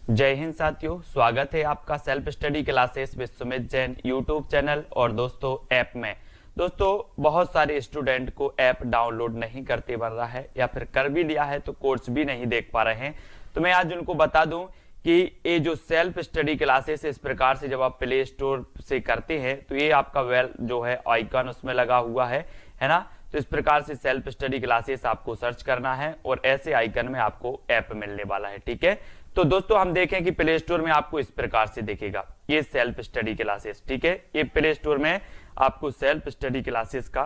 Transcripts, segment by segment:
जय हिंद साथियों, स्वागत है आपका self study classes Vishwamit Jain YouTube channel और दोस्तों ऐप में। दोस्तों बहुत सारे स्टूडेंट को ऐप डाउनलोड नहीं करते बन रहा है या फिर कर भी लिया है तो कोर्स भी नहीं देख पा रहे हैं। तो मैं आज उनको बता दूं कि ये जो सेल्फ स्टडी क्लासेस इस प्रकार से जब आप प्ले स्टोर से करते हैं तो ये आपका वेल जो है आइकन उसमें लगा हुआ है ना। तो इस प्रकार से सेल्फ स्टडी क्लासेस आपको सर्च करना है और ऐसे आइकन में आपको ऐप मिलने वाला है। ठीक है, तो दोस्तों हम देखें कि प्ले स्टोर में आपको इस प्रकार से दिखेगा ये सेल्फ स्टडी क्लासेस। ठीक है, ये प्ले स्टोर में आपको सेल्फ स्टडी क्लासेस का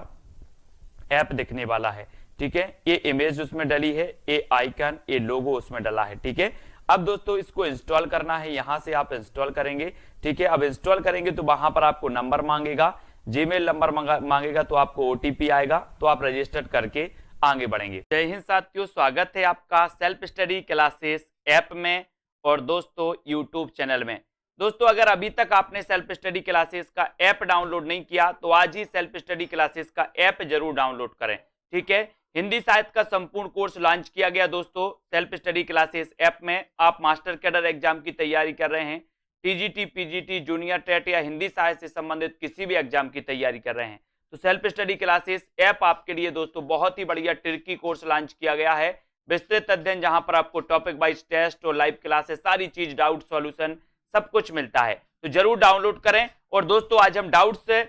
ऐप दिखने वाला है। ठीक है, ये इमेज उसमें डली है, ये आइकन, ये लोगो उसमें डला है। ठीक है, अब दोस्तों इसको इंस्टॉल करना है, यहां से आप इंस्टॉल करेंगे। ठीक है, अब इंस्टॉल करेंगे तो वहां पर आपको नंबर मांगेगा, जीमेल नंबर मांगेगा, तो आपको ओटीपी आएगा, तो आप रजिस्टर करके आगे बढ़ेंगे। जय हिंद साथियों, स्वागत है आपका सेल्फ स्टडी क्लासेस ऐप में और दोस्तों यूट्यूब चैनल में। दोस्तों अगर अभी तक आपने सेल्फ स्टडी क्लासेस का ऐप डाउनलोड नहीं किया तो आज ही सेल्फ स्टडी क्लासेस का ऐप जरूर डाउनलोड करें। ठीक है, हिंदी साहित्य का संपूर्ण कोर्स लॉन्च किया गया दोस्तों सेल्फ स्टडी क्लासेस ऐप में। आप मास्टर कैडर एग्जाम की तैयारी कर रहे हैं, टीजीटी, पीजीटी, जूनियर टेट या हिंदी साहित्य से संबंधित किसी भी एग्जाम की तैयारी कर रहे हैं तो सेल्फ स्टडी क्लासेस ऐप आपके लिए दोस्तों बहुत ही बढ़िया ट्रिकी कोर्स लॉन्च किया गया है। विस्तृत अध्ययन जहां पर आपको टॉपिक वाइज टेस्ट और लाइव क्लासेस सारी चीज, डाउट सॉल्यूशन सब कुछ मिलता है, तो जरूर डाउनलोड करें। और दोस्तों आज हम डाउट से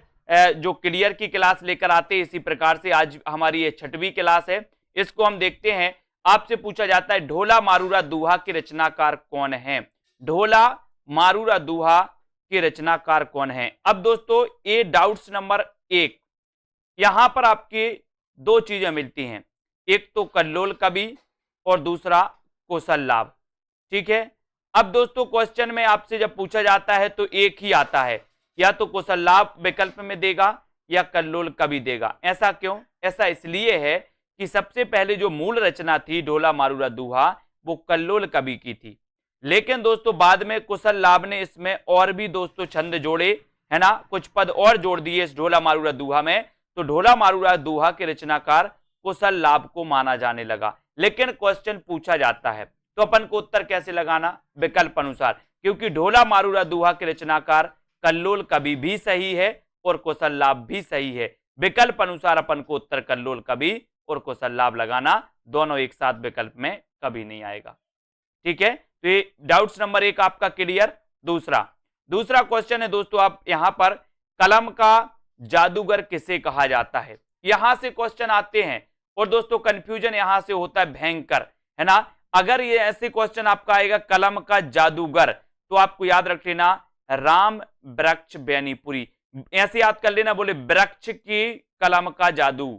जो क्लियर की क्लास लेकर आते हैं, इसी प्रकार से आज हमारी ये 6वीं क्लास है, इसको हम देखते हैं। आपसे पूछा जाता है ढोला मारूरा दोहा के रचनाकार कौन है। ढोला मारूरा दोहा के रचनाकार कौन है। अब दोस्तों ये डाउट्स नंबर 1, यहां पर आपकी दो चीजें मिलती हैं, एक तो कल्लोल कवि और दूसरा कौशल लाभ। ठीक है, अब दोस्तों क्वेश्चन में आपसे जब पूछा जाता है तो एक ही आता है, या तो कौशल लाभ विकल्प में देगा या कल्लोल कवि देगा। ऐसा क्यों? ऐसा इसलिए है कि सबसे पहले जो मूल रचना थी ढोला मारूरा दोहा वो कल्लोल कवि की थी, लेकिन दोस्तों बाद में कौशल लाभ ने इसमें और भी दोस्तों छंद जोड़े, है ना, कुछ पद और जोड़ दिए इस ढोला मारूरा दोहा में, तो ढोला मारूरा दोहा के रचनाकार कौशल लाभ को माना जाने लगा। लेकिन क्वेश्चन पूछा जाता है तो अपन को उत्तर कैसे लगाना? विकल्प अनुसार, क्योंकि ढोला मारूरा दोहा के रचनाकार कल्लोल कवि भी सही है और कौशल लाभ भी सही है। विकल्प अनुसार अपन को उत्तर कल्लोल कवि और कौशल लाभ लगाना, दोनों एक साथ विकल्प में कभी नहीं आएगा। ठीक है, तो ये डाउट्स नंबर 1 आपका क्लियर। दूसरा क्वेश्चन है दोस्तों, आप यहां पर कलम का जादूगर किसे कहा जाता है, यहां से क्वेश्चन आते हैं और दोस्तों कंफ्यूजन यहां से होता है भयंकर, है ना। अगर ये ऐसे क्वेश्चन आपका आएगा कलम का जादूगर तो आपको याद रख लेना राम वृक्ष बेनीपुरी, ऐसे याद कर लेना, बोले वृक्ष की कलम का जादू,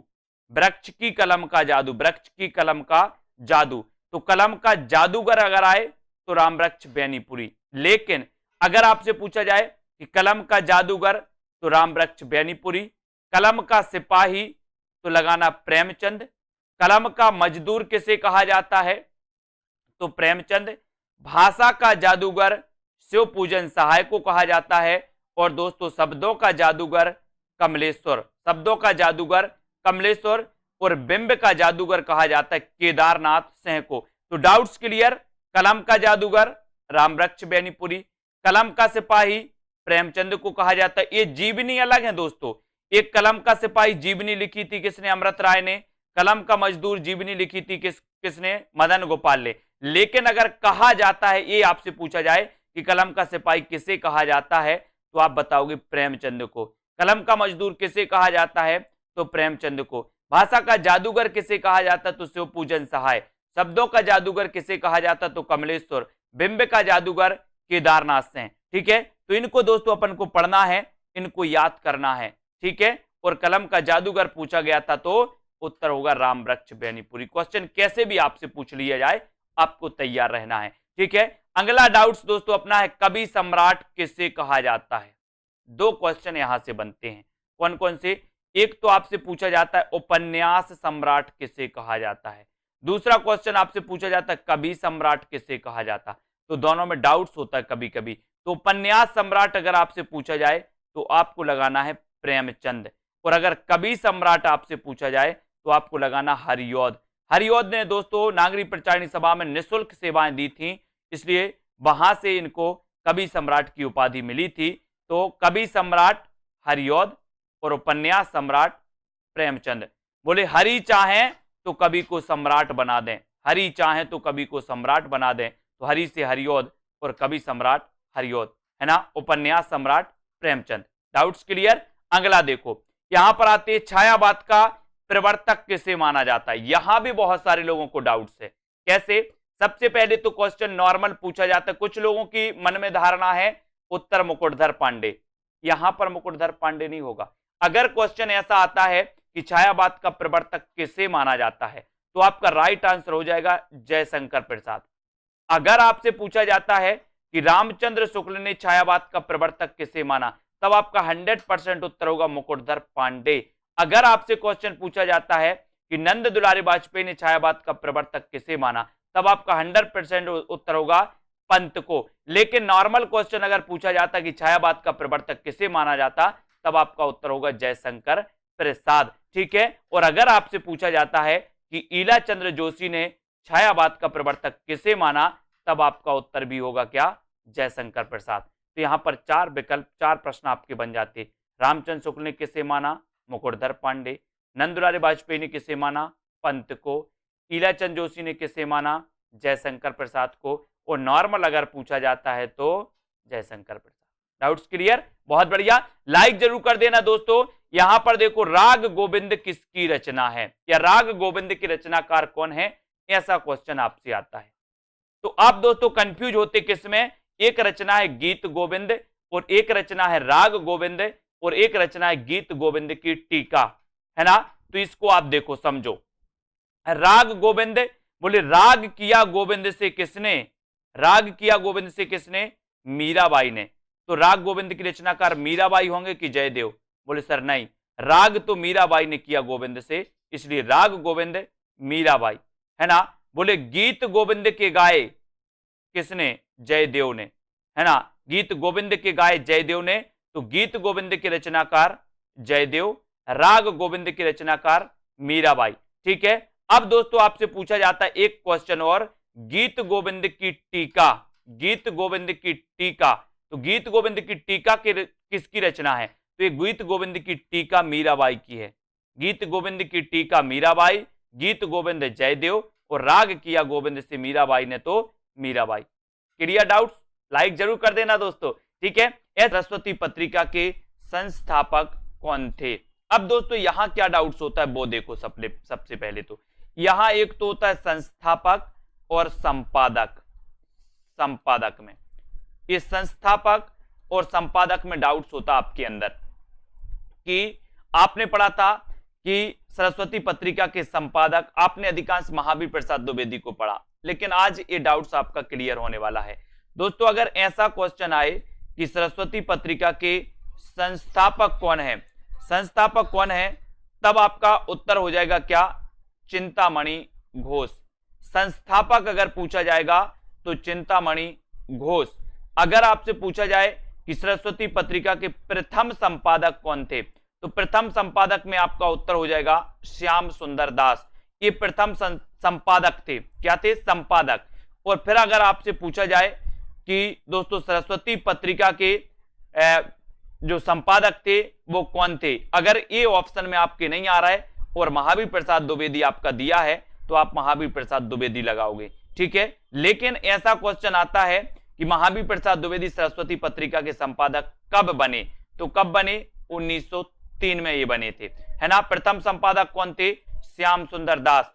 वृक्ष की कलम का जादू, वृक्ष की कलम का जादू, तो कलम का जादूगर अगर आए तो राम वृक्ष बेनीपुरी। लेकिन अगर आपसे पूछा जाए कि कलम का जादूगर तो राम वृक्ष बेनीपुरी, कलम का सिपाही तो लगाना प्रेमचंद, कलम का मजदूर किसे कहा जाता है तो प्रेमचंद, भाषा का जादूगर शिव पूजन सहाय को कहा जाता है, और दोस्तों शब्दों का जादूगर कमलेश्वर, शब्दों का जादूगर कमलेश्वर, और बिंब का जादूगर कहा जाता है केदारनाथ सिंह को। तो डाउट्स क्लियर, कलम का जादूगर राम वृक्ष बेनीपुरी, कलम का सिपाही प्रेमचंद को कहा जाता है। ये जीवनी अलग है दोस्तों, एक कलम का सिपाही जीवनी लिखी थी किसने? अमृत राय ने। कलम का मजदूर जीवनी लिखी थी किसने? मदन गोपाल ने। लेकिन अगर कहा जाता है, ये आपसे पूछा जाए कि कलम का सिपाही किसे कहा जाता है तो आप बताओगे प्रेमचंद को। कलम का मजदूर किसे कहा जाता है तो प्रेमचंद को। भाषा का जादूगर किसे कहा जाता तो शिव पूजन सहाय, शब्दों का जादूगर किसे कहा जाता तो कमलेश्वर, बिंब का जादूगर केदारनाथ सिंह। ठीक है, तो इनको दोस्तों अपन को पढ़ना है, इनको याद करना है। ठीक है, और कलम का जादूगर पूछा गया था तो उत्तर होगा राम वृक्ष बेनीपुरी। क्वेश्चन कैसे भी आपसे पूछ लिया जाए आपको तैयार रहना है। ठीक है, अगला डाउट्स दोस्तों अपना है कवि सम्राट किसे कहा जाता है। दो क्वेश्चन यहां से बनते हैं, कौन कौन से? एक तो आपसे पूछा जाता है उपन्यास सम्राट किसे कहा जाता है, दूसरा क्वेश्चन आपसे पूछा जाता है कवि सम्राट किसे कहा जाता। तो दोनों में डाउट्स होता है कभी कभी। तो उपन्यास सम्राट अगर आपसे पूछा जाए तो आपको लगाना है प्रेमचंद, और अगर कवि सम्राट आपसे पूछा जाए तो आपको लगाना हरिऔध। हरिऔध ने दोस्तों नागरिक प्रचारिणी सभा में निःशुल्क सेवाएं दी थी, इसलिए वहां से इनको कवि सम्राट की उपाधि मिली थी। तो कवि सम्राट हरिऔध और उपन्यास सम्राट प्रेमचंद। बोले हरि चाहे तो कवि को सम्राट बना दें, हरि चाहे तो कवि को सम्राट बना दें, तो हरि से हरिऔध और कवि सम्राट हरिऔध, है ना, उपन्यास सम्राट प्रेमचंद। Doubts clear? अगला देखो, यहां पर आते छायावाद का प्रवर्तक किसे माना जाता है। यहां भी बहुत सारे लोगों को डाउट्स है। कैसे? सबसे पहले तो क्वेश्चन नॉर्मल पूछा जाता है। कुछ लोगों की मन में धारणा है उत्तर मुकुटधर पांडे। यहां पर मुकुटधर पांडे नहीं होगा। अगर क्वेश्चन ऐसा आता है कि छायावाद का प्रवर्तक किसे माना जाता है, तो आपका राइट आंसर हो जाएगा जयशंकर प्रसाद। अगर आपसे पूछा जाता है कि रामचंद्र शुक्ल ने छायावाद का प्रवर्तक किसे माना, तब आपका 100% उत्तर होगा मुकुटधर पांडे। अगर आपसे क्वेश्चन पूछा जाता है कि नंद दुलारी वाजपेयी ने छायावाद का प्रवर्तक किसे माना, तब आपका 100% उत्तर होगा पंत को। लेकिन नॉर्मल क्वेश्चन अगर पूछा जाता कि छायावाद का प्रवर्तक किसे माना जाता, तब आपका उत्तर होगा जयशंकर प्रसाद। ठीक है। और अगर आपसे पूछा जाता है कि ईला चंद्र जोशी ने छायावाद का प्रवर्तक किसे माना, तब आपका उत्तर भी होगा क्या? जयशंकर प्रसाद। तो यहां पर 4 विकल्प, 4 प्रश्न आपके बन जाते। रामचंद्र शुक्ल ने किसे माना? मुकुटधर पांडे। नंद दुलारी वाजपेयी ने किसे माना? पंत को। ईला चंद्र जोशी ने किसे माना? जयशंकर प्रसाद को। और नॉर्मल अगर पूछा जाता है तो जयशंकर प्रसाद। Doubts clear? बहुत बढ़िया, लाइक जरूर कर देना दोस्तों। यहां पर देखो, राग गोविंद किसकी रचना है, या राग गोविंद की रचनाकार कौन है, ऐसा क्वेश्चन आपसे आता है। तो आप दोस्तों कंफ्यूज होते किसमें? एक रचना है गीत गोविंद, और एक रचना है राग गोविंद, और एक रचना है गीत गोविंद की टीका, है ना। तो इसको आप देखो, समझो। राग गोविंद, बोले राग किया गोविंद से किसने? राग किया गोविंद से किसने? मीराबाई ने। तो राग गोविंद की रचनाकार मीराबाई होंगे कि जयदेव? बोले सर नहीं, राग तो मीराबाई ने किया गोविंद से, इसलिए राग गोविंद मीराबाई, है ना। बोले गीत गोविंद के गाए किसने? जयदेव ने, है ना। गीत गोविंद के गाए जयदेव ने, तो गीत गोविंद के रचनाकार जयदेव, राग गोविंद की रचनाकार मीराबाई। ठीक है। अब दोस्तों आपसे पूछा जाता है एक क्वेश्चन और, गीत गोविंद की टीका, गीत गोविंद की टीका, तो गीत गोविंद की टीका किसकी रचना है? तो ये गीत गोविंद की टीका मीराबाई की है। गीत गोविंद की टीका मीराबाई, गीत गोविंद जयदेव, और राग किया गोविंद से मीराबाई ने, तो मीराबाई। Clear doubts? लाइक जरूर कर देना दोस्तों। ठीक है। सरस्वती पत्रिका के संस्थापक कौन थे? अब दोस्तों यहां क्या डाउट्स होता है वो देखो। सबसे पहले तो यहां एक तो होता है संस्थापक और संपादक। संपादक में, ये संस्थापक और संपादक में डाउट्स होता आपके अंदर कि आपने पढ़ा था कि सरस्वती पत्रिका के संपादक आपने अधिकांश महावीर प्रसाद द्विवेदी को पढ़ा, लेकिन आज ये डाउट्स आपका क्लियर होने वाला है दोस्तों। अगर ऐसा क्वेश्चन आए कि सरस्वती पत्रिका के संस्थापक कौन है, संस्थापक कौन है, तब आपका उत्तर हो जाएगा क्या? चिंतामणि घोष। संस्थापक अगर पूछा जाएगा तो चिंतामणि घोष। अगर आपसे पूछा जाए कि सरस्वती पत्रिका के प्रथम संपादक कौन थे, तो प्रथम संपादक में आपका उत्तर हो जाएगा श्याम सुंदर दास। ये प्रथम संपादक थे। क्या थे? संपादक। और फिर अगर आपसे पूछा जाए कि दोस्तों सरस्वती पत्रिका के जो संपादक थे वो कौन थे, अगर ये ऑप्शन में आपके नहीं आ रहा है और महावीर प्रसाद द्विवेदी आपका दिया है, तो आप महावीर प्रसाद द्विवेदी लगाओगे। ठीक है। लेकिन ऐसा क्वेश्चन आता है कि महावीर प्रसाद द्विवेदी सरस्वती पत्रिका के संपादक कब बने, तो कब बने? 1903 में ये बने थे, है ना। प्रथम संपादक कौन थे? श्याम सुंदर दास।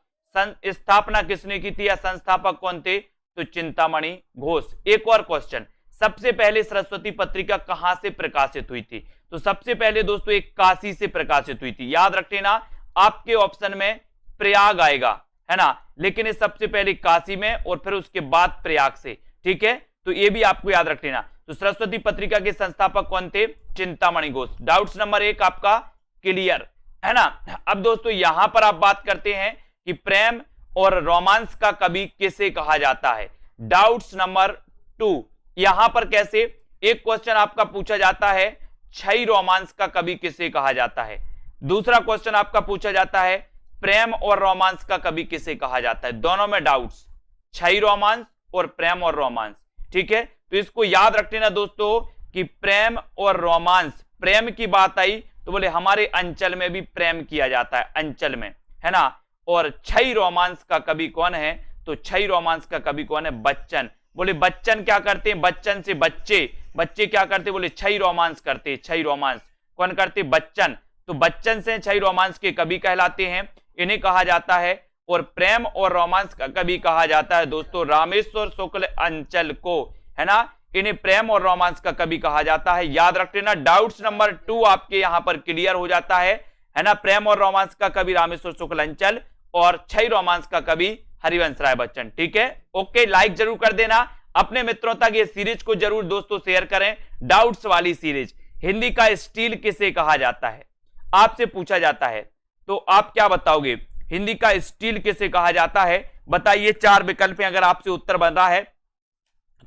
स्थापना किसने की थी या संस्थापक कौन थे? तो चिंतामणि घोष। एक और क्वेश्चन, सबसे पहले सरस्वती पत्रिका कहां से प्रकाशित हुई थी? तो सबसे पहले दोस्तों एक काशी से प्रकाशित हुई थी। याद रख लेना, आपके ऑप्शन में प्रयाग आएगा, है ना, लेकिन ये सबसे पहले काशी में और फिर उसके बाद प्रयाग से। ठीक है। तो ये भी आपको याद रख लेना। तो सरस्वती पत्रिका के संस्थापक कौन थे? चिंतामणि घोष। डाउट्स नंबर 1 आपका क्लियर, है ना। अब दोस्तों यहां पर आप बात करते हैं कि प्रेम और रोमांस का कवि किसे कहा जाता है। डाउट्स नंबर 2, यहां पर कैसे? एक क्वेश्चन आपका पूछा जाता है छई रोमांस का कवि किसे कहा जाता है। दूसरा क्वेश्चन आपका पूछा जाता है प्रेम और रोमांस का कवि किसे कहा जाता है। दोनों में डाउट्स, छई रोमांस और प्रेम और रोमांस। ठीक है, तो इसको याद रख लेना दोस्तों कि प्रेम और रोमांस, प्रेम की बात आई तो बोले हमारे अंचल में भी प्रेम किया जाता है, अंचल में, है ना। और छई रोमांस का कवि कौन है, तो छई रोमांस का कवि कौन है, बच्चन। बोले बच्चन क्या करते हैं, बच्चन से बच्चे, बच्चे क्या करते, बोले छई रोमांस करते, छई रोमांस कौन करते, बच्चन। तो बच्चन से छई रोमांस के कवि कहलाते हैं, इन्हें कहा जाता है। और प्रेम और रोमांस का कवि कहा जाता है दोस्तों रामेश्वर शुक्ल अंचल को, है ना। इन्हें प्रेम और रोमांस का कवि कहा जाता है, याद रख लेना। डाउट्स नंबर 2 आपके यहां पर क्लियर हो जाता है ना। प्रेम और रोमांस का कवि रामेश्वर शुक्ल अंचल और छई रोमांस का कवि हरिवंश राय बच्चन, ठीक है। ओके, लाइक जरूर कर देना, अपने मित्रों तक ये सीरीज को जरूर दोस्तों शेयर करें, डाउट्स वाली सीरीज। हिंदी का स्टील किसे कहा जाता है, आपसे पूछा जाता है, तो आप क्या बताओगे, हिंदी का स्टील किसे कहा जाता है, बताइए। 4 विकल्प हैं, अगर आपसे उत्तर बन रहा है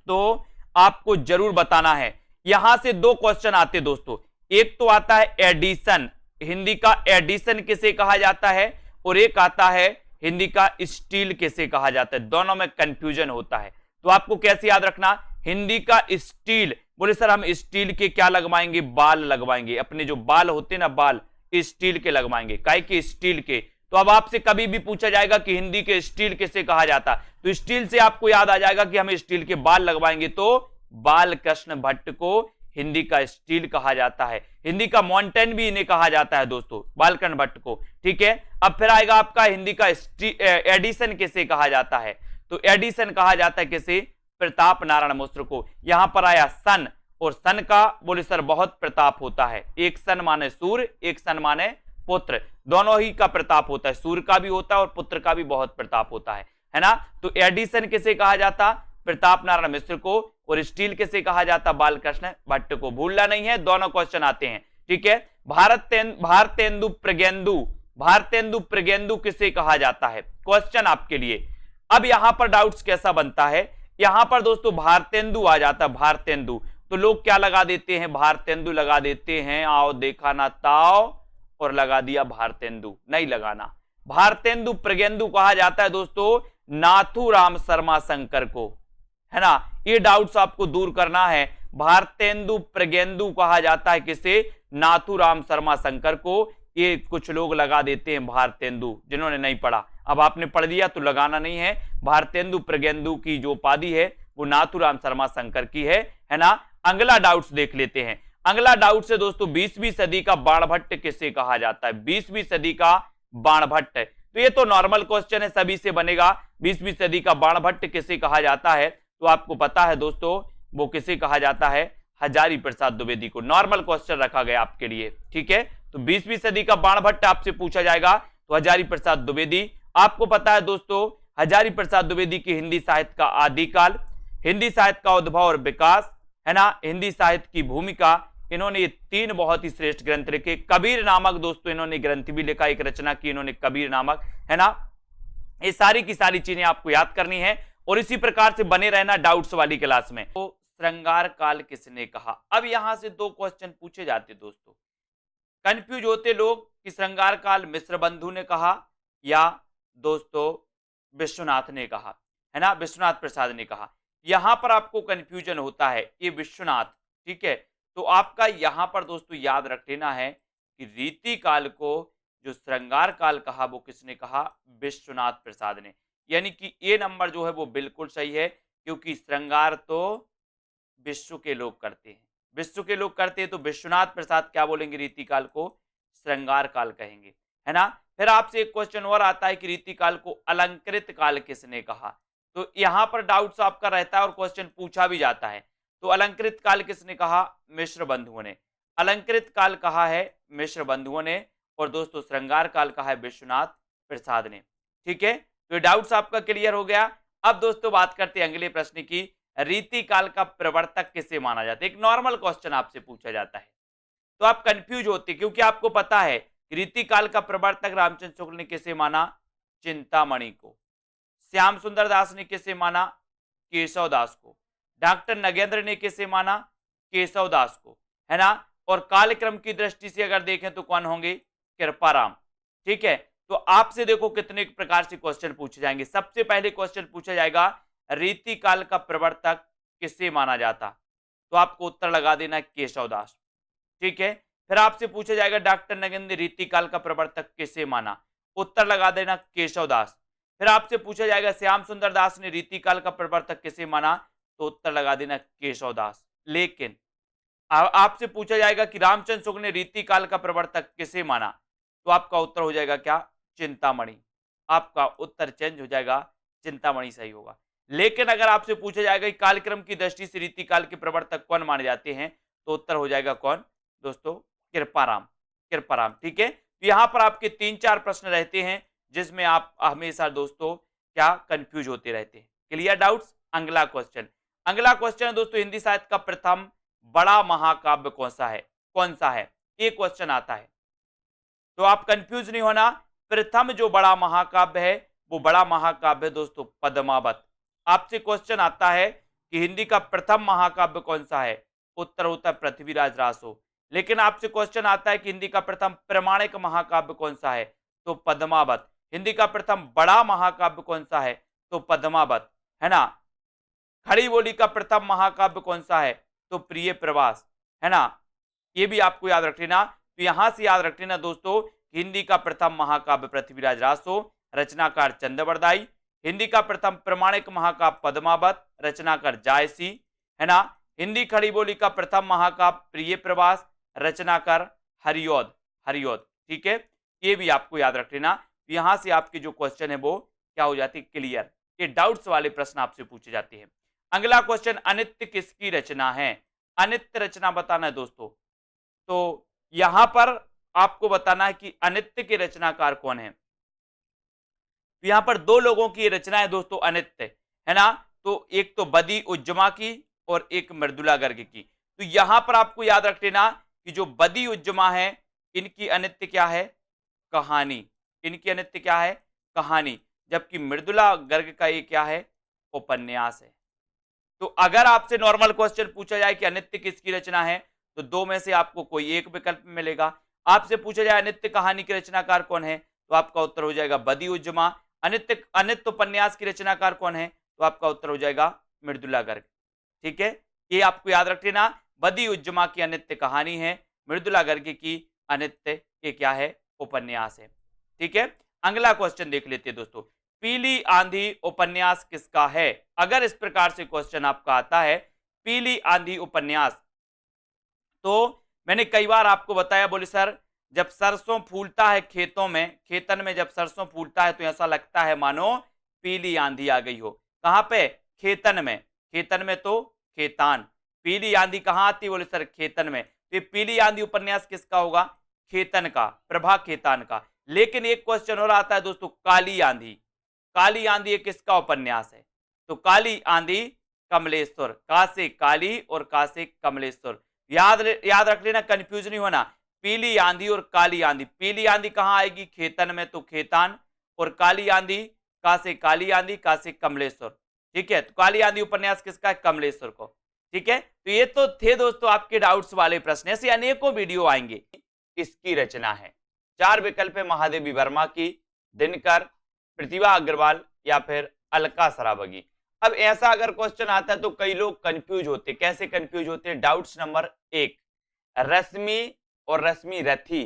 तो आपको जरूर बताना है। यहां से 2 क्वेश्चन आते दोस्तों, एक तो आता है एडिशन, हिंदी का एडिशन किसे कहा जाता है, और एक आता है हिंदी का स्टील किसे कहा जाता है, दोनों में कंफ्यूजन होता है। तो आपको कैसे याद रखना, हिंदी का स्टील, बोले सर हम स्टील के क्या लगवाएंगे, बाल लगवाएंगे, अपने जो बाल होते हैं ना, बाल स्टील के लगवाएंगे, काहे के, स्टील के। तो अब आपसे कभी भी पूछा जाएगा कि हिंदी के स्टील किसे कहा जाता, तो स्टील से आपको याद आ जाएगा कि हमें स्टील के बाल लगवाएंगे, तो बालकृष्ण भट्ट को हिंदी का स्टील कहा जाता है। हिंदी का माउंटेन भी इन्हें कहा जाता है दोस्तों, बालकृष्ण भट्ट को, ठीक है। अब फिर आएगा आपका हिंदी का एडिशन किसे कहा जाता है, तो एडिशन कहा जाता है किसे, प्रताप नारायण मिश्र को। यहां पर आया सन, और सन का बोले सर बहुत प्रताप होता है, एक सन माने सूर्य, एक सन माने पुत्र, दोनों ही का प्रताप होता है, सूर्य का भी होता है और पुत्र का भी बहुत प्रताप होता है ना। तो एडिशन किसे कहा जाता, प्रताप नारायण मिश्र को, और स्टील किसे कहा जाता, बालकृष्ण भट्ट को। भूलना नहीं है, दोनों क्वेश्चन आते हैं, ठीक है। भारतेंदु प्रगेंदु, भारतेंदु प्रगेंदु किसे कहा जाता है, क्वेश्चन आपके लिए। अब यहां पर डाउट्स कैसा बनता है, यहां पर दोस्तों भारतेंदु आ जाता है, भारतेंदु, तो लोग क्या लगा देते हैं, भारतेंदु लगा देते हैं, आओ देखा ना ताओ, और लगा दिया भारतेंदु, नहीं लगाना। भारतेंदु प्रगेंदु कहा जाता है दोस्तों नाथूराम शर्मा शंकर को, है ना। ये डाउट्स आपको दूर करना है, भारतेंदु प्रगेंदु कहा जाता है किसे, नाथूराम शर्मा शंकर को। ये कुछ लोग लगा देते हैं भारतेंदु, जिन्होंने नहीं पढ़ा, अब आपने पढ़ दिया तो लगाना नहीं है। भारतेंदु प्रगेंदु की जो उपाधि है वो नाथूराम शर्मा शंकर की है ना। अगला डाउट्स देख लेते हैं, अगला डाउट है दोस्तों 20वीं सदी का बाणभट्ट किसे कहा जाता है, 20वीं सदी का बाणभट्ट। तो ये तो नॉर्मल क्वेश्चन है, सभी से बनेगा, 20वीं सदी का बाणभट्ट किसे कहा जाता है, तो आपको पता है दोस्तों वो किसे कहा जाता है, हजारी प्रसाद द्विवेदी को। नॉर्मल क्वेश्चन रखा गया आपके लिए, ठीक है। तो 20वीं सदी का बाणभट्ट आपसे पूछा जाएगा तो हजारी प्रसाद द्विवेदी। आपको पता है दोस्तों हजारी प्रसाद द्विवेदी की हिंदी साहित्य का आदिकाल, हिंदी साहित्य का उद्भव और विकास, है ना, हिंदी साहित्य की भूमिका, इन्होंने ये 3 बहुत ही श्रेष्ठ ग्रंथ लिखे। कबीर नामक दोस्तों इन्होंने ग्रंथ भी लिखा, एक रचना की इन्होंने कबीर नामक, है ना। ये सारी की सारी चीजें आपको याद करनी है और इसी प्रकार से बने रहना डाउट्स वाली क्लास में। तो श्रृंगार काल किसने कहा, अब यहां से 2 क्वेश्चन पूछे जाते दोस्तों, कंफ्यूज होते लोग कि श्रृंगार काल मिश्र बंधु ने कहा या दोस्तों विश्वनाथ ने कहा, है ना, विश्वनाथ प्रसाद ने कहा। यहां पर आपको कंफ्यूजन होता है, ये विश्वनाथ, ठीक है। तो आपका यहां पर दोस्तों याद रख लेना है कि रीति काल को जो श्रृंगार काल कहा वो किसने कहा, विश्वनाथ प्रसाद ने। यानी कि ये नंबर जो है वो बिल्कुल सही है, क्योंकि श्रृंगार तो विश्व के लोग करते हैं, विश्व के लोग करते हैं, तो विश्वनाथ प्रसाद क्या बोलेंगे, रीति काल को श्रृंगार काल कहेंगे, है ना। फिर आपसे एक क्वेश्चन और आता है कि रीति काल को अलंकृत काल किसने कहा, तो यहां पर डाउट्स आपका रहता है और क्वेश्चन पूछा भी जाता है। तो अलंकृत काल किसने कहा, मिश्र बंधुओं ने, अलंकृत काल कहा है मिश्र बंधुओं ने, और दोस्तों श्रृंगार काल कहा है विश्वनाथ प्रसाद ने, ठीक है। तो डाउट्स आपका क्लियर हो गया। अब दोस्तों बात करते हैं अगले प्रश्न की, रीति काल का प्रवर्तक किसे माना जाता है, एक नॉर्मल क्वेश्चन आपसे पूछा जाता है, तो आप कंफ्यूज होते क्योंकि आपको पता है रीति काल का प्रवर्तक रामचंद्र शुक्ल ने किसे माना, चिंतामणि को। श्याम सुंदर दास ने किसे माना, केशव दास को। डॉक्टर नगेंद्र ने किसे माना, केशव दास को, है ना। और कालक्रम की दृष्टि से अगर देखें तो कौन होंगे, कृपाराम, ठीक है। तो आपसे देखो कितने प्रकार से क्वेश्चन पूछे जाएंगे। सबसे पहले क्वेश्चन पूछा जाएगा रीति काल का प्रवर्तक किसे माना जाता, तो आपको उत्तर लगा देना है केशवदास। ठीक है, फिर आपसे पूछा जाएगा डॉक्टर नरेंद्र रीतिकाल का प्रवर्तक किसे माना, उत्तर लगा देना केशवदास। फिर आपसे पूछा जाएगा श्याम सुंदर दास ने रीतिकाल का प्रवर्तक किसे माना, तो उत्तर लगा देना केशवदास। लेकिन आपसे पूछा जाएगा कि रामचंद्र शुक्ल ने रीतिकाल का प्रवर्तक किसे माना, तो आपका उत्तर हो जाएगा क्या, चिंतामणि। आपका उत्तर चेंज हो जाएगा, चिंतामणि सही होगा। लेकिन अगर आपसे पूछा जाएगा कि कालक्रम की दृष्टि से रीतिकाल के प्रवर्तक कौन माने जाते हैं, तो उत्तर हो जाएगा कौन दोस्तों, कृपाराम। कृपाराम। ठीक है, तो यहां पर आपके 3-4 प्रश्न रहते हैं जिसमें आप हमेशा दोस्तों क्या कंफ्यूज होते रहते हैं। Clear doubts. अगला क्वेश्चन, अगला क्वेश्चन है दोस्तों, हिंदी साहित्य का प्रथम बड़ा महाकाव्य कौन सा है, कौन सा है, ये क्वेश्चन आता है, तो आप कंफ्यूज नहीं होना। प्रथम जो बड़ा महाकाव्य है वो बड़ा महाकाव्य है दोस्तों पद्मावत। आपसे क्वेश्चन आता है कि हिंदी का प्रथम महाकाव्य कौन सा है, उत्तर होता है पृथ्वीराज रासो। लेकिन आपसे क्वेश्चन आता है कि हिंदी का प्रथम प्रमाणिक महाकाव्य कौन सा है, तो पद्मावत। हिंदी का प्रथम बड़ा महाकाव्य कौन सा है, तो पद्मावत, है ना। खड़ी बोली का प्रथम महाकाव्य कौन सा है, तो प्रिय प्रवास, है ना। ये भी आपको याद रख लेना। तो यहां से याद रख लेना दोस्तों, हिंदी का प्रथम महाकाव्य पृथ्वीराज रासो, रचनाकार चंद्रवरदाई। हिंदी का प्रथम प्रमाणिक महाकाव्य पद्मावत, रचनाकार जायसी, है ना। हिंदी खड़ी बोली का प्रथम महाकाव्य प्रिय प्रवास, रचनाकार हरिऔध। हरिऔध। ठीक है, ये भी आपको याद रख लेना। यहां से आपके जो क्वेश्चन है वो क्या हो जाती है, क्लियर। ये डाउट्स वाले प्रश्न आपसे पूछे जाते हैं। अगला क्वेश्चन, अनित्य किसकी रचना है, अनित्य रचना बताना है दोस्तों। तो यहां पर आपको बताना है कि अनित्य के रचनाकार कौन है। तो यहां पर दो लोगों की रचना है दोस्तों अनित्य, है ना। तो एक तो बदी उज्जमा की और एक मृदुला गर्ग की। तो यहां पर आपको याद रख लेना कि जो बदी उज्जमा है इनकी अनित्य क्या है, कहानी। इनकी अनित्य क्या है, कहानी। जबकि मृदुला गर्ग का ये क्या है, उपन्यास है। तो अगर आपसे नॉर्मल क्वेश्चन पूछा जाए कि अनित्य किसकी रचना है, तो दो में से आपको कोई एक विकल्प मिलेगा। आपसे पूछा जाए अनित्य कहानी के रचनाकार कौन है, तो आपका उत्तर हो जाएगा बदी उज्जमा। अनित्य अनित्य उपन्यास की रचनाकार कौन है, तो आपका उत्तर हो जाएगा मृदुला गर्ग। ठीक है, ये आपको याद रख लेना। बदी उज्जमा की अनित्य कहानी है, मृदुला गर्ग की अनित्य ये क्या है, उपन्यास है। ठीक है, अगला क्वेश्चन देख लेते हैं दोस्तों, पीली आंधी उपन्यास किसका है। अगर इस प्रकार से क्वेश्चन आपका आता है पीली आंधी उपन्यास, तो मैंने कई बार आपको बताया, बोले सर जब सरसों फूलता है खेतों में, खेतन में जब सरसों फूलता है तो ऐसा लगता है मानो पीली आंधी आ गई हो। कहां पे, खेतन में। खेतन में तो खेतान, पीली आंधी कहां आती, बोले सर खेतन में। तो पीली आंधी उपन्यास किसका होगा, खेतन का, प्रभा खेतान का। लेकिन एक क्वेश्चन और आता है दोस्तों, काली आंधी। काली आंधी किसका उपन्यास है, तो काली आंधी कमलेश्वर। का से काली और का से कमलेश्वर। याद रख लेना, कंफ्यूज नहीं होना। पीली आंधी और काली आंधी, पीली आंधी कहां आएगी, खेतन में तो खेतान, और काली आंधी का से काली आंधी, का से कमलेश्वर। ठीक है, तो काली आंधी उपन्यास किसका है, कमलेश्वर को। ठीक है, तो ये तो थे दोस्तों आपके डाउट्स वाले प्रश्न। ऐसे अनेकों वीडियो आएंगे। किसकी रचना है, 4 विकल्प है, महादेवी वर्मा की, दिनकर, प्रतिभा अग्रवाल या फिर अलका सरावगी। अब ऐसा अगर क्वेश्चन आता है तो कई लोग कंफ्यूज होते, कैसे कंफ्यूज होते हैं। डाउट्स नंबर 1, रश्मि और रश्मि रथी,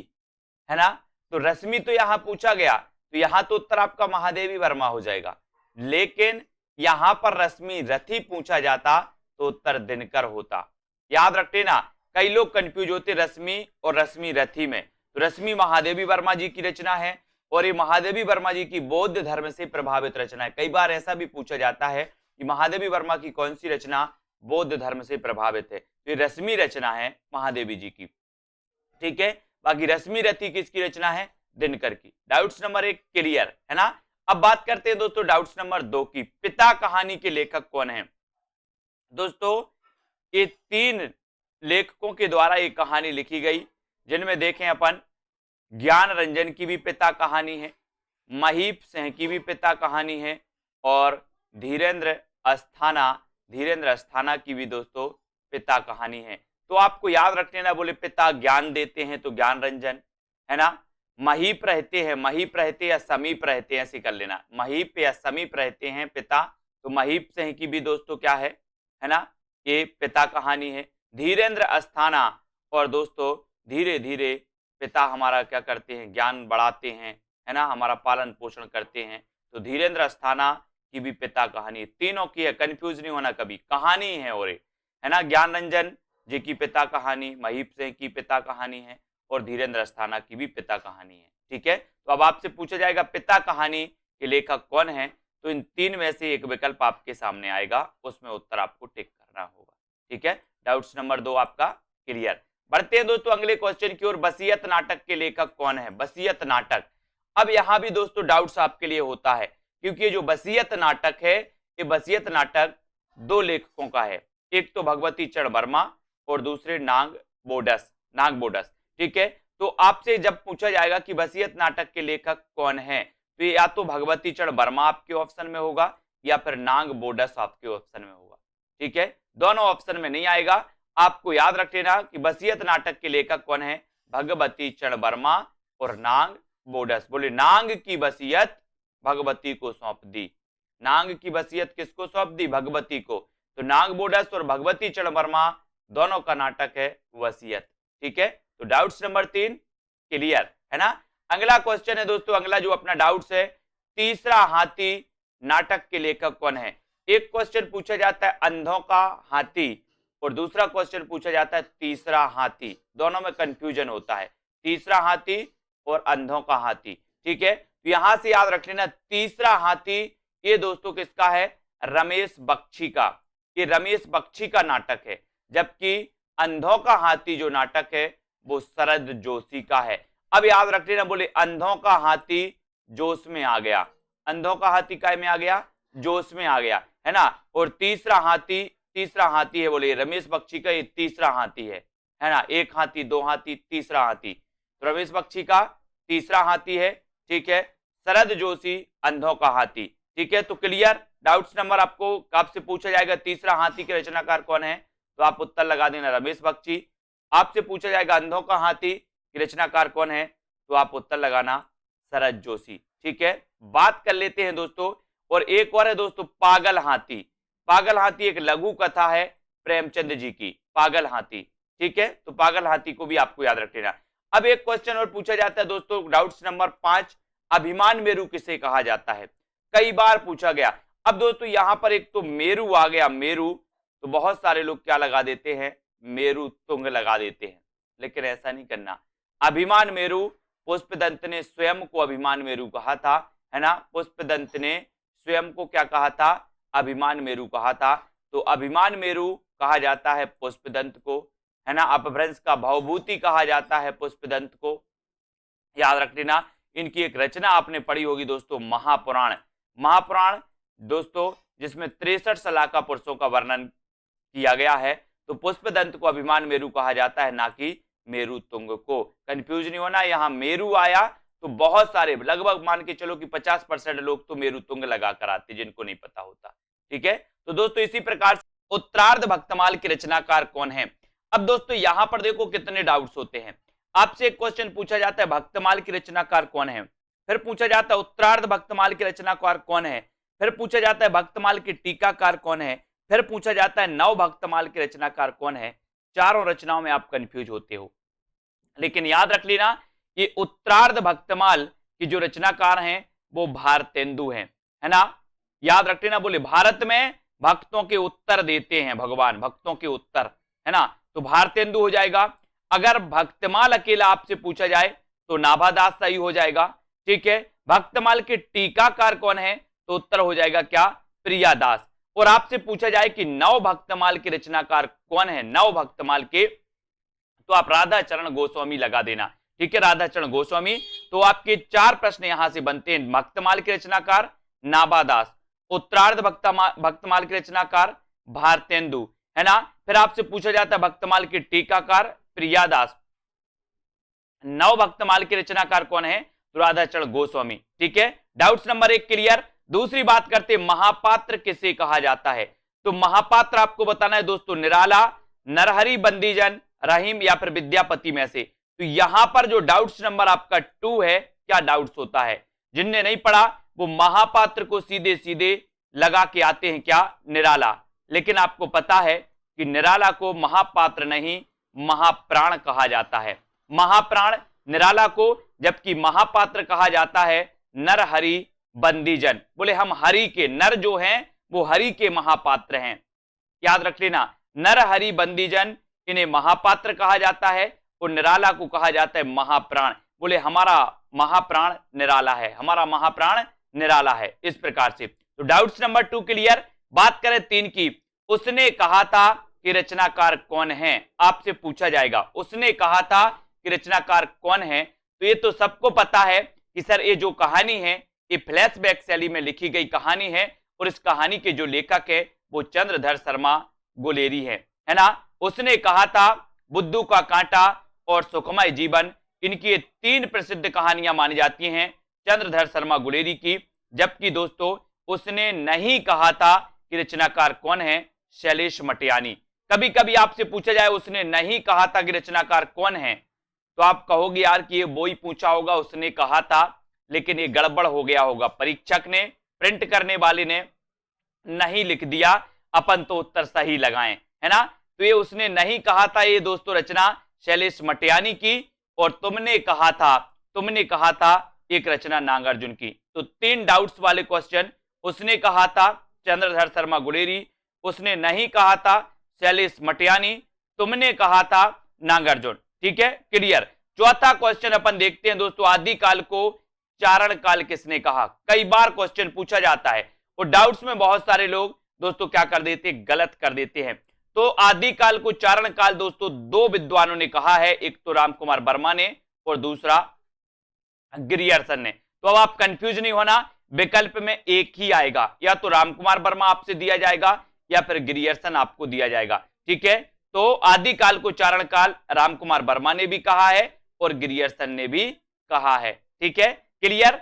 है ना। तो रश्मि तो यहां पूछा गया, तो यहां तो उत्तर आपका महादेवी वर्मा हो जाएगा। लेकिन यहां पर रश्मि रथी पूछा जाता तो उत्तर दिनकर होता। याद रख लेना, कई लोग कंफ्यूज होते रश्मि और रश्मि रथी में। तो रश्मि महादेवी वर्मा जी की रचना है और ये महादेवी वर्मा जी की बौद्ध धर्म से प्रभावित रचना है। कई बार ऐसा भी पूछा जाता है कि महादेवी वर्मा की कौन सी रचना बौद्ध धर्म से प्रभावित है, तो ये रश्मि रचना है महादेवी जी की। ठीक है, बाकी रश्मि रथी किसकी रचना है, दिनकर की। डाउट्स नंबर 1 क्लियर है ना। अब बात करते हैं दोस्तों डाउट्स नंबर 2 की, पिता कहानी के लेखक कौन है। दोस्तों ये 3 लेखकों के द्वारा एक कहानी लिखी गई, जिनमें देखें अपन ज्ञान रंजन की भी पिता कहानी है, महीप सिंह की भी पिता कहानी है, और धीरेन्द्र अस्थाना की भी दोस्तों पिता कहानी है। तो आपको याद रख लेना, बोले पिता ज्ञान देते हैं तो ज्ञान रंजन, है ना। महीप रहते या समीप रहते हैं, ऐसे कर लेना, महीप या समीप रहते हैं पिता, तो महीप सिंह की भी दोस्तों क्या है ना, ये पिता कहानी है। धीरेन्द्र अस्थाना, और दोस्तों धीरे धीरे पिता हमारा क्या करते हैं, ज्ञान बढ़ाते हैं, है ना, हमारा पालन पोषण करते हैं। तो धीरेन्द्र अस्थाना की भी पिता कहानी, तीनों की है, कंफ्यूज नहीं होना कभी, कहानी है और है ना। ज्ञान रंजन जी की पिता कहानी, महीप सिंह की पिता कहानी है, और धीरेन्द्र अस्थाना की भी पिता कहानी है। ठीक है, तो अब आपसे पूछा जाएगा पिता कहानी के लेखक कौन है, तो इन तीन में से एक विकल्प आपके सामने आएगा, उसमें उत्तर आपको टिक करना होगा। ठीक है, डाउट्स नंबर 2 आपका क्लियर। बढ़ते हैं दोस्तों अगले क्वेश्चन की ओर। वसीयत नाटक के लेखक कौन है, वसीयत नाटक। अब यहां भी दोस्तों डाउट्स आपके लिए होता है, क्योंकि ये जो वसीयत नाटक है, ये वसीयत नाटक दो लेखकों का है, एक तो भगवती चरण वर्मा और दूसरे नाग बोडस। ठीक है, तो आपसे जब पूछा जाएगा कि वसीयत नाटक के लेखक कौन है, तो या तो भगवती चरण वर्मा आपके ऑप्शन में होगा या फिर नाग बोडस आपके ऑप्शन में होगा। ठीक है, दोनों ऑप्शन में नहीं आएगा। आपको याद रख लेना कि वसीयत नाटक के लेखक कौन है, भगवती चरण वर्मा और नाग बोडस। बोले नाग की वसीयत भगवती को सौंप दी, नाग की वसीयत किसको सौंप दी, भगवती को। तो नाग बोडस और भगवती चरण वर्मा दोनों का नाटक है वसीयत। ठीक है, तो डाउट्स नंबर 3 क्लियर है ना। अगला क्वेश्चन है दोस्तों, अगला जो अपना डाउट्स है, तीसरा हाथी नाटक के लेखक कौन है। एक क्वेश्चन पूछा जाता है अंधों का हाथी और दूसरा क्वेश्चन पूछा जाता है तीसरा हाथी, दोनों में कंफ्यूजन होता है, तीसरा हाथी और अंधों का हाथी। ठीक है, तो यहां से याद रख लेना तीसरा हाथी ये दोस्तों किसका है, रमेश बख्शी का, ये रमेश बख्शी का नाटक है, जबकि अंधों का हाथी जो नाटक है वो शरद जोशी का है। अब याद रख लेना, बोले अंधों का हाथी जोश में आ गया, अंधों का हाथी काय में आ गया, जोश में आ गया, है ना। और तीसरा हाथी है, बोले रमेश बख्शी का ये तीसरा हाथी है ना। एक हाथी, दो हाथी, तीसरा हाथी, तो रमेश बख्शी का तीसरा हाथी है। ठीक है, शरद जोशी अंधों का हाथी। ठीक है, तो क्लियर। डाउट्स नंबर आपसे पूछा जाएगा तीसरा हाथी के रचनाकार कौन है, तो आप उत्तर लगा देना रमेश बख्शी। आपसे पूछा जाएगा अंधों का हाथी की रचनाकार कौन है, तो आप उत्तर लगाना शरद जोशी। ठीक है, बात कर लेते हैं दोस्तों, और एक और है दोस्तों पागल हाथी। पागल हाथी एक लघु कथा है प्रेमचंद जी की, पागल हाथी। ठीक है, तो पागल हाथी को भी आपको याद रख लेना। अब एक क्वेश्चन और पूछा जाता है दोस्तों, डाउट्स नंबर 5, अभिमान मेरु किसे कहा जाता है, कई बार पूछा गया। अब दोस्तों यहां पर एक तो मेरु आ गया, मेरु, तो बहुत सारे लोग क्या लगा देते हैं, मेरु तुंग लगा देते हैं, लेकिन ऐसा नहीं करना। अभिमान मेरु, पुष्पदंत ने स्वयं को अभिमान मेरु कहा था, है ना, पुष्पदंत ने स्वयं को क्या कहा था, अभिमान मेरु कहा था। तो अभिमान मेरु कहा जाता है पुष्पदंत को, है ना। अपभ्रंश का भवभूति कहा जाता है पुष्पदंत को, याद रख लेना। इनकी एक रचना आपने पढ़ी होगी दोस्तों, महापुराण दोस्तों, जिसमें 63 सलाका पुरुषों का वर्णन किया गया है। तो पुष्पदंत को अभिमान मेरु कहा जाता है, ना कि मेरु तुंग को। कंफ्यूज नहीं होना, यहाँ मेरु आया तो बहुत सारे, लगभग मान के चलो कि 50% लोग तो मेरु तुंग लगा कर आते, जिनको नहीं पता होता। ठीक है, तो दोस्तों इसी प्रकार से उत्तरार्ध भक्तमाल के रचनाकार कौन है। अब दोस्तों यहां पर देखो कितने डाउट्स होते हैं। आपसे एक क्वेश्चन पूछा जाता है भक्तमाल की रचनाकार कौन है, फिर पूछा जाता है उत्तरार्ध भक्तमाल के रचनाकार कौन है, फिर पूछा जाता है भक्तमाल के टीकाकार कौन है, फिर पूछा जाता है नव भक्तमाल के रचनाकार कौन है। चारों रचनाओं में आप कंफ्यूज होते हो, लेकिन याद रख लेना ये उत्तरार्ध भक्तमाल की जो रचनाकार हैं वो भारतेंदु हैं, है ना। याद रख लेना, बोले भारत में भक्तों के उत्तर देते हैं भगवान, भक्तों के उत्तर, है ना, तो भारतेंदु हो जाएगा। अगर भक्तमाल अकेला आपसे पूछा जाए तो नाभादास सही हो जाएगा। ठीक है, भक्तमाल के टीकाकार कौन है, तो उत्तर हो जाएगा क्या, प्रियादास। और आपसे पूछा जाए कि नव भक्तमाल के रचनाकार कौन है, नव भक्तमाल के, तो आप राधा चरण गोस्वामी लगा देना। ठीक है, राधा चरण गोस्वामी। तो आपके 4 प्रश्न यहां से बनते हैं, भक्तमाल के रचनाकार नाभादास, उत्तरार्ध भक्तमाल के रचनाकार भारतेंदु, है ना। फिर आपसे पूछा जाता है भक्तमाल के टीकाकार प्रियादास, नव भक्तमाल के रचनाकार कौन है, तो राधा चरण गोस्वामी। ठीक है, डाउट्स नंबर 1 क्लियर। दूसरी बात करते महापात्र किसे कहा जाता है, तो महापात्र आपको बताना है दोस्तों, निराला, नरहरि बंदीजन, रहीम या फिर विद्यापति में से। तो यहां पर जो डाउट्स नंबर आपका 2 है, क्या डाउट्स होता है, जिनने नहीं पढ़ा वो महापात्र को सीधे सीधे लगा के आते हैं क्या, निराला। लेकिन आपको पता है कि निराला को महापात्र नहीं महाप्राण कहा जाता है। महाप्राण निराला को, जबकि महापात्र कहा जाता है नर हरि बंदीजन। बोले हम हरि के, नर जो हैं वो हरि के महापात्र हैं, याद रख लेना। नर हरि बंदीजन इन्हें महापात्र कहा जाता है और निराला को कहा जाता है महाप्राण। बोले हमारा महाप्राण निराला है, हमारा महाप्राण निराला है। इस प्रकार से तो डाउट्स नंबर 2 क्लियर। बात करें 3 की, उसने कहा था कि रचनाकार कौन है, आपसे पूछा जाएगा उसने कहा था कि रचनाकार कौन है। तो ये तो सबको पता है कि सर ये जो कहानी है ये फ्लैशबैक शैली में लिखी गई कहानी है और इस कहानी के जो लेखक है वो चंद्रधर शर्मा गुलेरी है ना। उसने कहा था, बुद्धू का कांटा और सुखमय जीवन, इनकी ये 3 प्रसिद्ध कहानियां मानी जाती हैं चंद्रधर शर्मा गुलेरी की। जबकि दोस्तों उसने नहीं कहा था कि रचनाकार कौन है, शैलेश मटियानी। कभी कभी आपसे पूछा जाए उसने नहीं कहा था कि रचनाकार कौन है, तो आप कहोगे यार कि ये वो ही पूछा होगा, उसने कहा था, लेकिन ये गड़बड़ हो गया होगा, परीक्षक ने, प्रिंट करने वाले ने नहीं लिख दिया, अपन तो उत्तर सही लगाएं, है ना। तो ये उसने नहीं कहा था, ये दोस्तों रचना शैलेश मटियानी की, और तुमने कहा था एक रचना नागार्जुन की। तो 3 डाउट्स वाले क्वेश्चन, उसने कहा था चंद्रधर शर्मा गुलेरी, उसने नहीं कहा था शैलेश मटियानी, तुमने कहा था नागार्जुन। ठीक है, क्लियर। चौथा क्वेश्चन अपन देखते हैं दोस्तों, आदिकाल को चारण काल किसने कहा। कई बार क्वेश्चन पूछा जाता है और डाउट्स में बहुत सारे लोग दोस्तों क्या कर देते, गलत कर देते हैं। तो आदिकाल को चारण काल दोस्तों 2 विद्वानों ने कहा है, एक तो रामकुमार वर्मा ने और दूसरा गिरियर्सन ने। तो अब आप कंफ्यूज नहीं होना, विकल्प में एक ही आएगा, या तो रामकुमार वर्मा आपसे दिया जाएगा या फिर गिरियर्सन आपको दिया जाएगा। ठीक है, तो आदिकाल को चारण काल रामकुमार वर्मा ने भी कहा है और गिरियर्सन ने भी कहा है। ठीक है, क्लियर।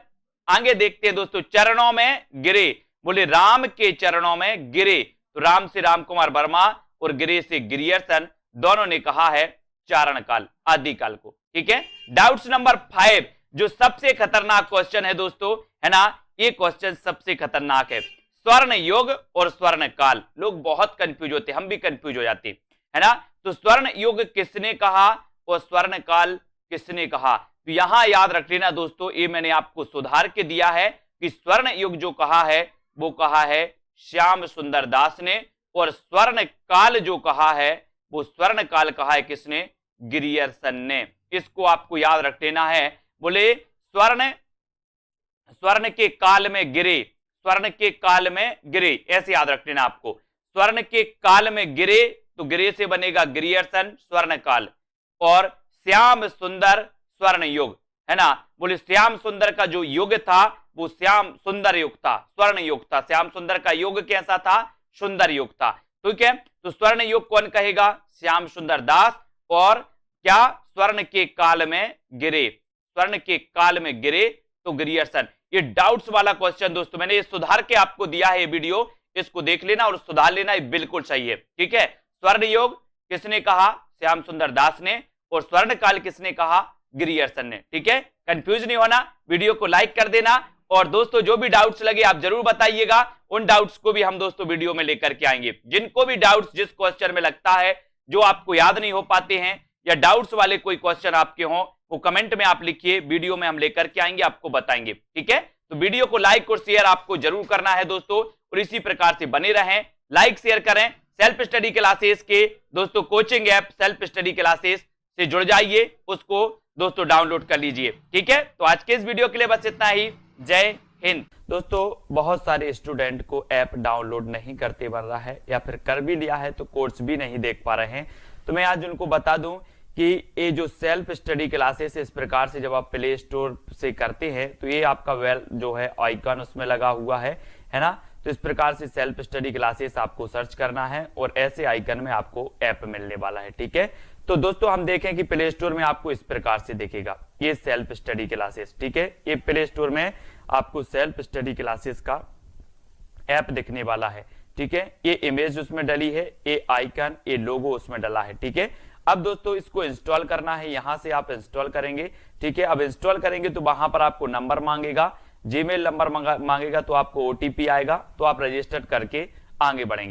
आगे देखते हैं दोस्तों, चरणों में गिरे, बोले राम के चरणों में गिरे, तो राम से रामकुमार वर्मा और गिरे से गिरियर्सन, दोनों ने कहा है चारण काल, आदिकाल को। ठीक है, डाउट्स नंबर 5, जो सबसे खतरनाक क्वेश्चन है दोस्तों, है ना, ये क्वेश्चन सबसे खतरनाक है। स्वर्ण युग और स्वर्ण काल, लोग बहुत कंफ्यूज होते हैं, हम भी कंफ्यूज हो जाते हैं, है ना। तो स्वर्ण युग किसने कहा और स्वर्ण काल किसने कहा, तो यहां याद रख लेना दोस्तों, ये मैंने आपको सुधार के दिया है कि स्वर्ण युग जो कहा है वो कहा है श्याम सुंदर दास ने, और स्वर्ण काल जो कहा है वो स्वर्ण काल कहा है किसने, गिरियर्सन ने। इसको आपको याद रख लेना है। बोले स्वर्ण के काल में गिरे, स्वर्ण के काल में गिरे, ऐसे याद रख लेना आपको। स्वर्ण के काल में गिरे, तो गिरे से बनेगा गिरियर्सन स्वर्ण काल, और श्याम सुंदर स्वर्ण युग, है ना। बोले श्याम सुंदर का जो युग था वो श्याम सुंदर युग था, स्वर्ण युग था। श्याम सुंदर का युग कैसा था, सुंदर युग था। ठीक है, तो स्वर्ण युग कौन कहेगा, श्याम सुंदर दास। और क्या, स्वर्ण के काल में गिरे, स्वर्ण के काल में गिरे तो गिरियर्सन। ये डाउट्स वाला क्वेश्चन दोस्तों मैंने ये सुधार के आपको दिया है, ये वीडियो इसको देख लेना और सुधार लेना, ये बिल्कुल सही है। ठीक है, स्वर्ण युग किसने कहा, श्याम सुंदर दास ने, और स्वर्ण काल किसने कहा, गिरियर्सन ने। ठीक है, कंफ्यूज नहीं होना, वीडियो को लाइक कर देना, और दोस्तों जो भी डाउट्स लगे आप जरूर बताइएगा, उन डाउट्स को भी हम दोस्तों वीडियो में लेकर के आएंगे। जिनको भी डाउट्स जिस क्वेश्चन में लगता है जो आपको याद नहीं हो पाते हैं या डाउट्स वाले कोई क्वेश्चन आपके हों, वो कमेंट में आप लिखिए, वीडियो में हम लेकर के आएंगे, आपको बताएंगे। ठीक है, तो वीडियो को लाइक और शेयर आपको जरूर करना है दोस्तों, और इसी प्रकार से बने रहें, लाइक शेयर करें। सेल्फ स्टडी क्लासेस के दोस्तों coaching app self study classes से जुड़ जाइए, उसको दोस्तों डाउनलोड कर लीजिए। ठीक है, तो आज के इस वीडियो के लिए बस इतना ही। जय हिंद। दोस्तों बहुत सारे स्टूडेंट को ऐप डाउनलोड नहीं करते बन रहा है, या फिर कर भी लिया है तो कोर्स भी नहीं देख पा रहे हैं। तो मैं आज उनको बता दूं कि ये जो सेल्फ स्टडी क्लासेस इस प्रकार से जब आप प्ले स्टोर से करते हैं तो ये आपका वेल जो है आइकन उसमें लगा हुआ है ना। तो इस प्रकार से सेल्फ स्टडी क्लासेस आपको सर्च करना है और ऐसे आइकन में आपको ऐप मिलने वाला है। ठीक है, तो दोस्तों हम देखें कि प्ले स्टोर में आपको इस प्रकार से दिखेगा ये सेल्फ स्टडी क्लासेस। ठीक है, ये प्ले स्टोर में आपको सेल्फ स्टडी क्लासेस का ऐप दिखने वाला है। ठीक है, ये इमेज उसमें डली है, ये आइकन, ये लोगो उसमें डला है। ठीक है, अब दोस्तों इसको इंस्टॉल करना है, यहां से आप इंस्टॉल करेंगे। ठीक है, अब इंस्टॉल करेंगे तो वहां पर आपको नंबर मांगेगा, जीमेल नंबर मांगेगा, तो आपको ओटीपी आएगा, तो आप रजिस्टर करके आगे बढ़ेंगे।